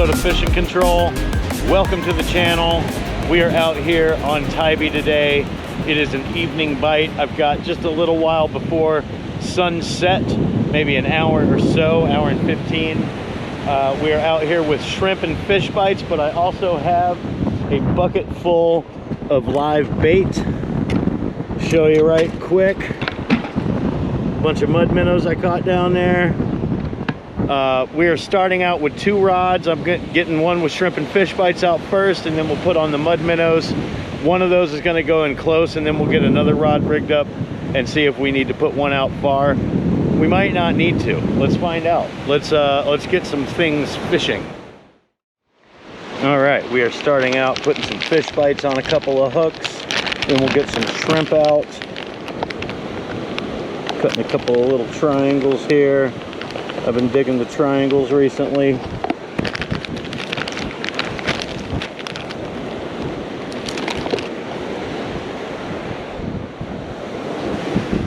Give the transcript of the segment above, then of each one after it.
Minnesota Fishing Control. Welcome to the channel. We are out here on Tybee today. It is an evening bite. I've got just a little while before sunset, maybe an hour or so, hour and 15. We are out here with shrimp and fish bites, but I also have a bucket full of live bait. Show you right quick. Bunch of mud minnows I caught down there. We are starting out with 2 rods. I'm getting one with shrimp and fish bites out first, and then we'll put on the mud minnows. One of those is going to go in close, and then we'll get another rod rigged up and see if we need to put one out far. We might not need to. Let's find out. Let's get some things fishing. All right, we are starting out putting some fish bites on a couple of hooks. Then we'll get some shrimp out. Cutting a couple of little triangles here. I've been digging the triangles recently.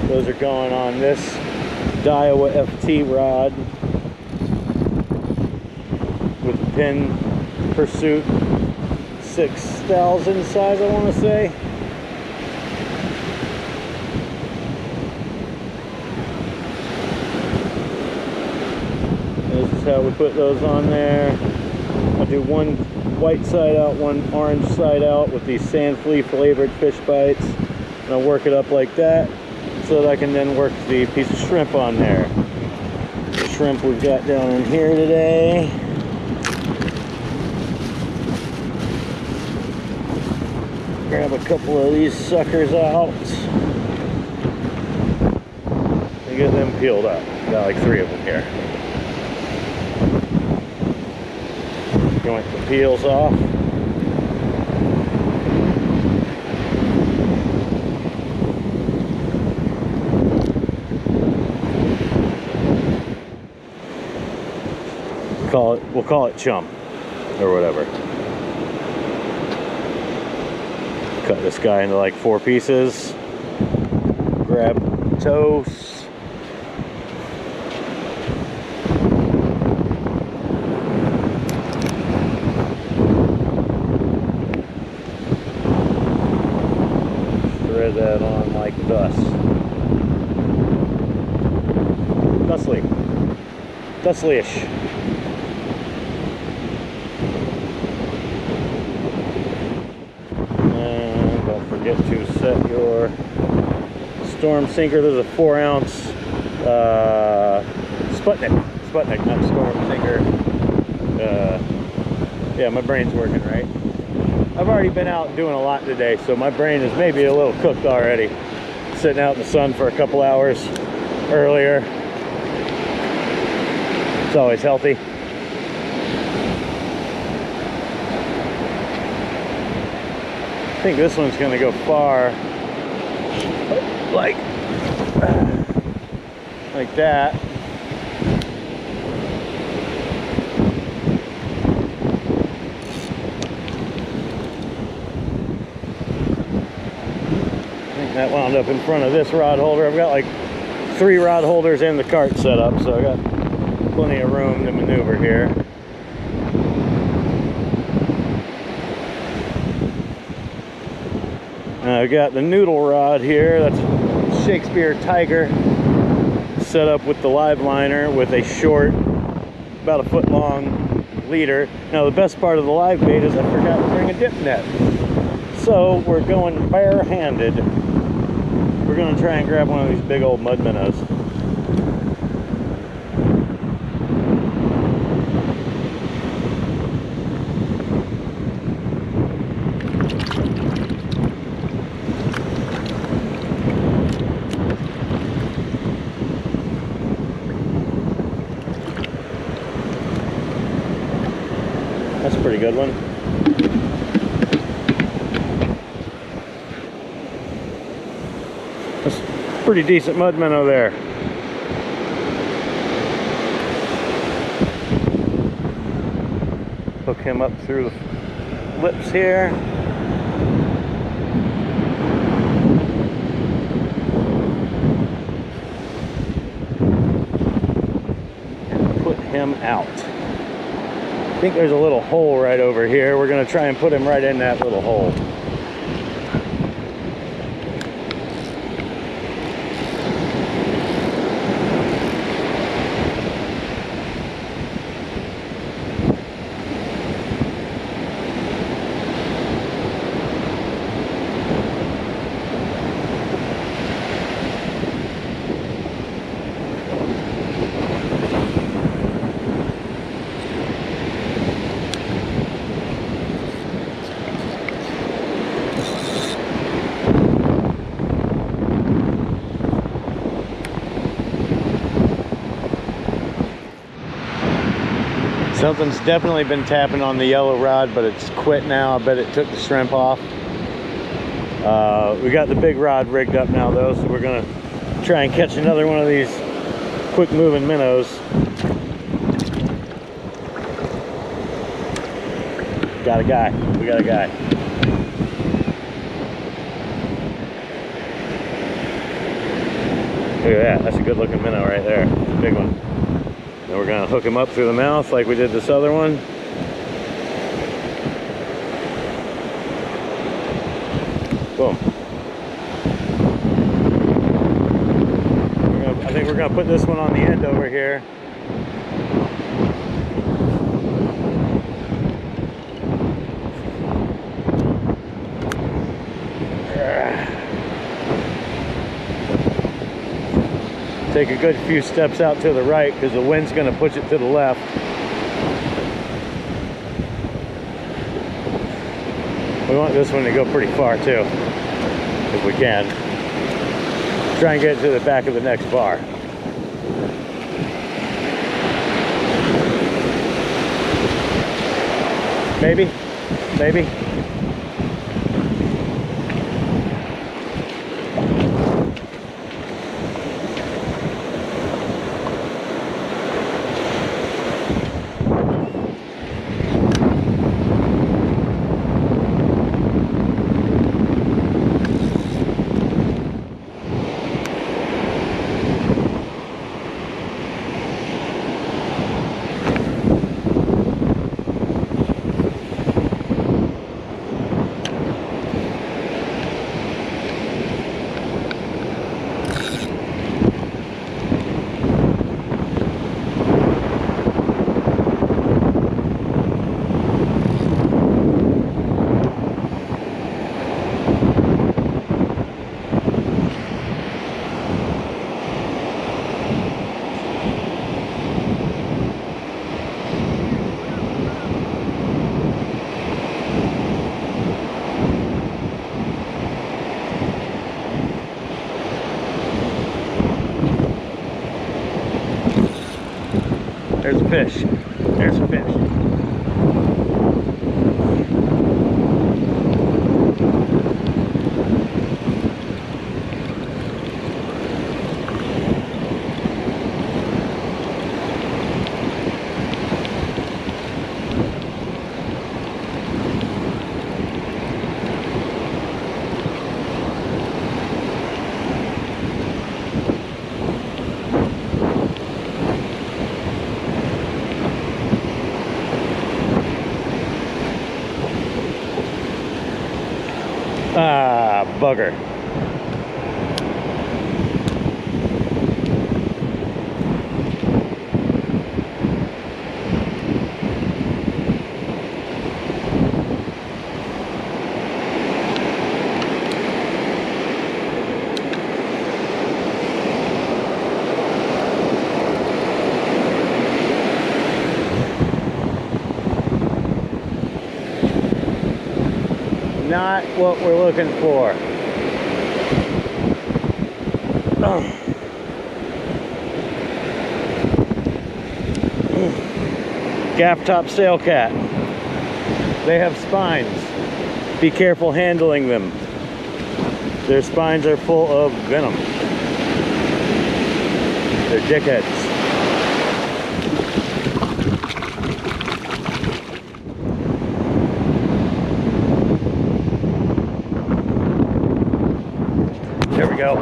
Those are going on this Daiwa FT rod with Penn Pursuit 6000 size, I want to say. This is how we put those on there. I'll do one white side out, one orange side out with these sand flea flavored fish bites. And I'll work it up like that so that I can then work the piece of shrimp on there. The shrimp we've got down in here today. Grab a couple of these suckers out and get them peeled up. Got like 3 of them here. Joint the peels off. We'll call it chum or whatever. Cut this guy into like 4 pieces. Grab toast. Thread that on like thus. Thusly-ish. And don't forget to set your storm sinker. There's a 4-ounce Sputnik, not storm sinker. Yeah, my brain's working right. I've already been out doing a lot today, so my brain is maybe a little cooked already. Sitting out in the sun for a couple hours earlier. It's always healthy. I think this one's going to go far, like that. That wound up in front of this rod holder. I've got like 3 rod holders in the cart set up, so I got plenty of room to maneuver here. I've got the noodle rod here. That's Shakespeare Tiger, set up with the live liner with a short, about a foot long leader. Now the best part of the live bait is I forgot to bring a dip net, so we're going bare-handed. We're going to try and grab one of these big old mud minnows. That's a pretty good one. That's a pretty decent mud minnow there. Hook him up through the lips here. And put him out. I think there's a little hole right over here. We're gonna try and put him right in that little hole. Something's definitely been tapping on the yellow rod, but it's quit now. I bet it took the shrimp off. We got the big rod rigged up now though, so we're gonna try and catch another one of these quick moving minnows. Got a guy, we got a guy. Look at that, that's a good looking minnow right there. It's a big one. Then we're gonna hook him up through the mouth like we did this other one. Boom. I think we're gonna put this one on the end over here. Take a good few steps out to the right because the wind's going to push it to the left. We want this one to go pretty far too, if we can. Try and get it to the back of the next bar. Maybe, maybe. There's a fish. There's a fish. Ah, bugger. Not what we're looking for. Gaff top sailcat. They have spines. Be careful handling them. Their spines are full of venom. They're dickheads. There we go.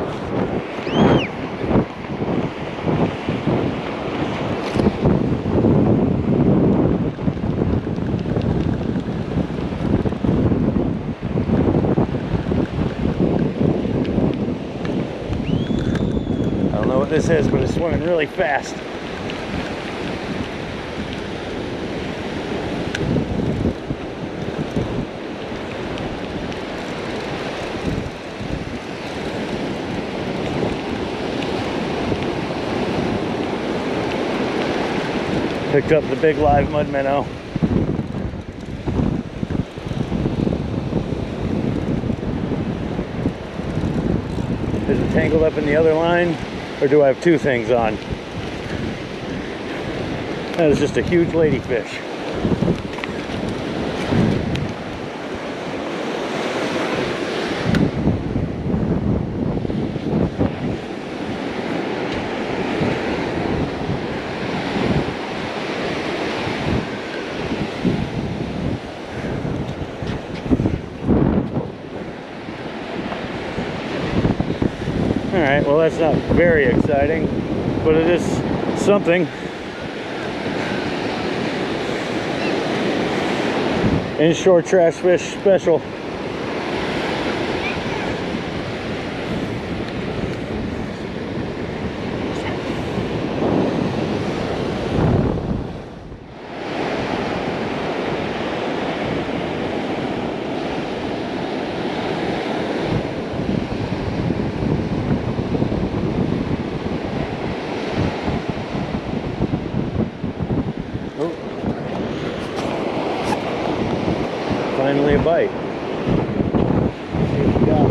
this is, but it's swimming really fast. Picked up the big live mud minnow. Is it tangled up in the other line, or do I have two things on? That is just a huge ladyfish. Alright, well that's not very exciting, but it is something. Inshore trash fish special. Finally a bite. Let's see what we got.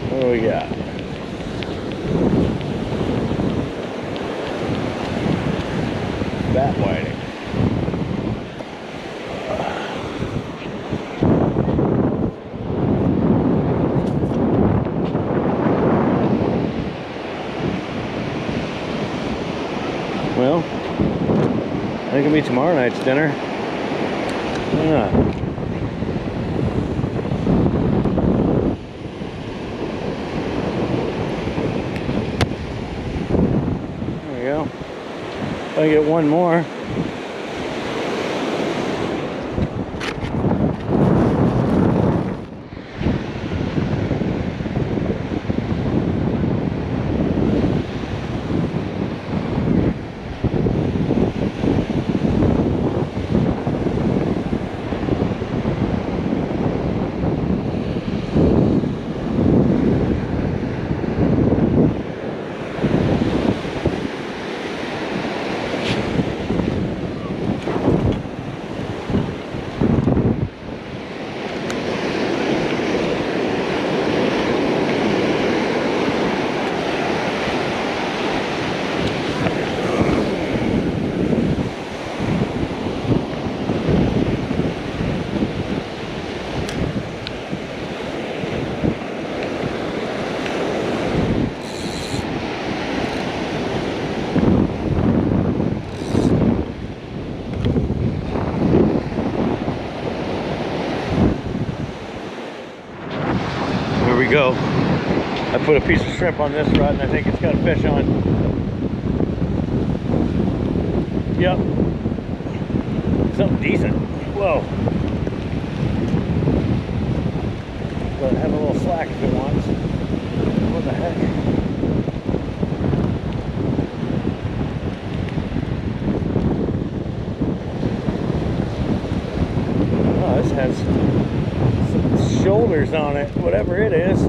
What do we got? Bat whiting. Well, I think it'll be tomorrow night's dinner. Why not? I get one more. Here we go. I put a piece of shrimp on this rod and I think it's got a fish on. Yep. Something decent. Whoa. But have a little slack if it wants. What the heck? Oh, this has some shoulders on it, whatever it is.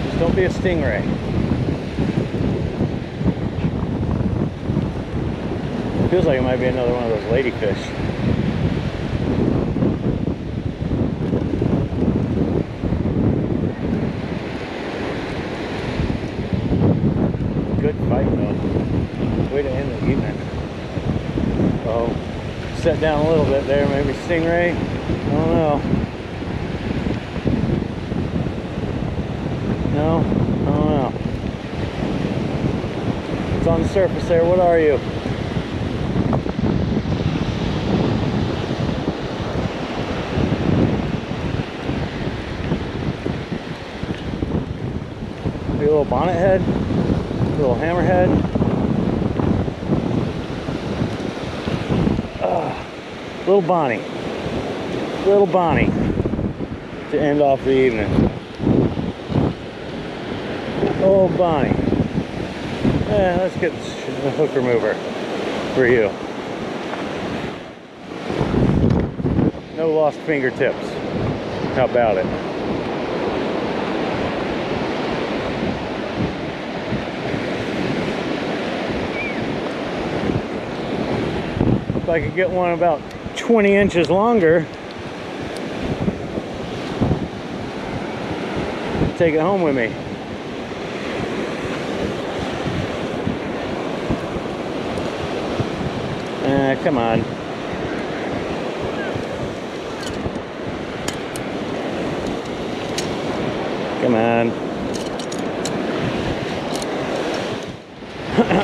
Just don't be a stingray. Feels like it might be another one of those ladyfish. Good fight though. Way to end the evening. Oh, set down a little bit there, maybe stingray. I don't know. No? I don't know. It's on the surface there. What are you? Maybe a little bonnethead? A little hammerhead? Little Bonnie. Little Bonnie. To end off the evening. Oh, Bonnie. Yeah, let's get the hook remover for you. No lost fingertips. How about it? If I could get one about 20 inches longer, take it home with me. Come on. Come on.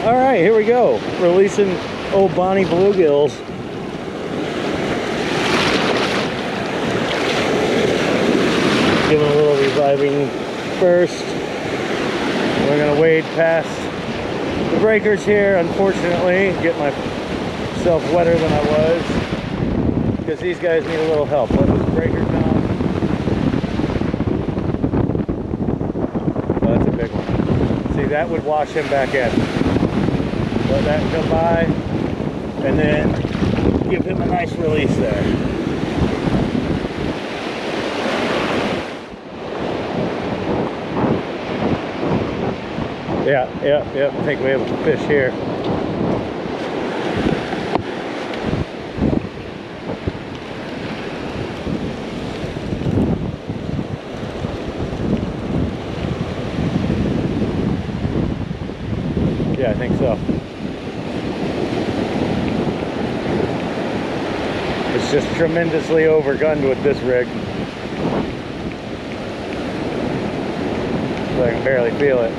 All right, here we go. Releasing old Bonnie bluegills. Give them a little reviving first. We're gonna wade past the breakers here, unfortunately. Get myself wetter than I was, because these guys need a little help. Let this breaker come. Oh, that's a big one. See, that would wash him back in. Let that go by, and then give him a nice release there. Yeah, I think we have a fish here. Yeah, I think so. It's just tremendously overgunned with this rig. So I can barely feel it.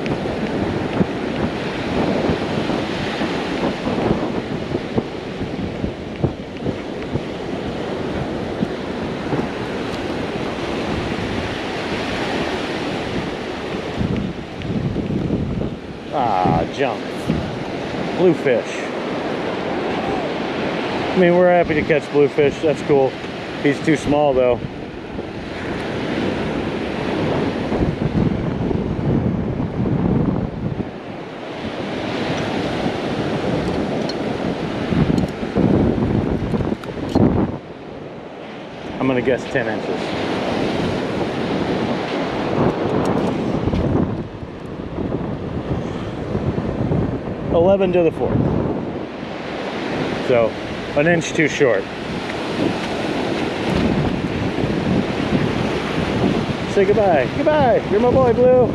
Ah, junk. Bluefish. I mean, we're happy to catch bluefish. That's cool. He's too small, though. I'm gonna guess 10 inches. $11 to the fork. So, an inch too short. Say goodbye. Goodbye. You're my boy, Blue.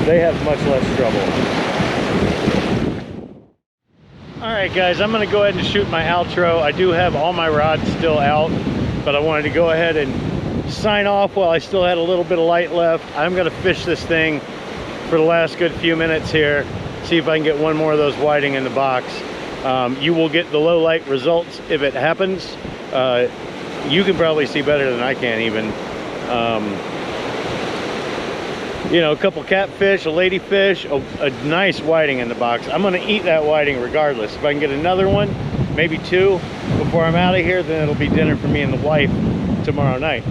They have much less trouble. Alright guys, I'm going to go ahead and shoot my outro. I do have all my rods still out, but I wanted to go ahead and sign off while I still had a little bit of light left. I'm going to fish this thing for the last good few minutes here, see if I can get one more of those whiting in the box. You will get the low light results if it happens. You can probably see better than I can even. You know, a couple catfish, a ladyfish, a nice whiting in the box. I'm gonna eat that whiting regardless. If I can get another one, maybe two, before I'm out of here, then it'll be dinner for me and the wife tomorrow night.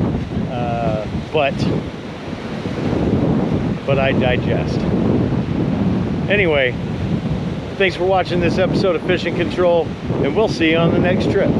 But I digest. Anyway, thanks for watching this episode of Fishing Control, and we'll see you on the next trip.